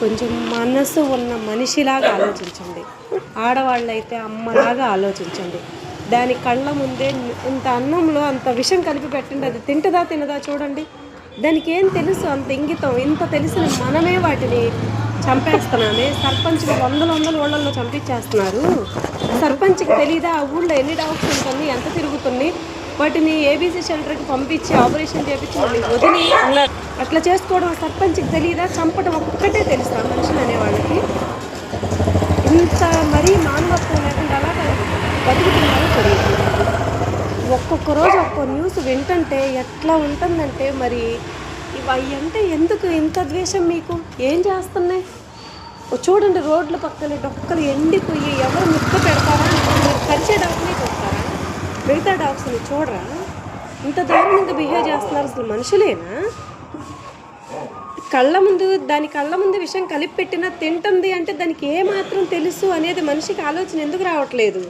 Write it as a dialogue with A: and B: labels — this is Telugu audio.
A: కొంచెం మనసు ఉన్న మనిషిలాగా ఆలోచించండి. ఆడవాళ్ళైతే అమ్మలాగా ఆలోచించండి. దాని కళ్ళ ముందే ఇంత అన్నంలో అంత విషం కలిపి పెట్టండి, అది తింటదా తినదా చూడండి. దానికి ఏం తెలుసు? అంత ఇంగితం. ఇంత తెలిసిన మనమే వాటిని చంపేస్తున్నామే. సర్పంచ్కి వందల వందల ఊళ్ళల్లో చంపించేస్తున్నారు. సర్పంచ్కి తెలీదా ఆ ఊళ్ళో ఎన్ని డాగ్స్ ఉంటుంది, ఎంత తిరుగుతుంది? వాటిని ఏబీసీ షెల్టర్కి పంపించి ఆపరేషన్ చేయించి మళ్ళీ వదిలి అట్లా చేసుకోవడం సర్పంచ్కి తెలియదా? చంపడం ఒక్కటే తెలుసా మనుషులు అనేవాళ్ళకి? ఇంత మరీ మానవత్వం లేకుండా అలా బతుకుతున్నారో తెలియదు. ఒక్కొక్క రోజు ఒక్కో న్యూస్ వింటుంటే ఎట్లా ఉంటుందంటే, మరి ఇవి అంటే ఎందుకు ఇంత ద్వేషం మీకు? ఏం చేస్తున్నాయి చూడండి. రోడ్ల పక్కన డొక్కలు ఎండిపోయి ఎవరు ముక్క పెడతారా? మీరు కరిచే డాగ్స్ని చూస్తారా? మిగతా డాగ్స్ని చూడరా? ఇంత దారుణంగా బిహేవ్ చేస్తున్నారు. అసలు మనుషులేనా? దాని కళ్ళ ముందు విషయం కలిపి పెట్టినా తింటుంది అంటే దానికి ఏమాత్రం తెలుసు అనేది మనిషికి ఆలోచన ఎందుకు రావట్లేదు?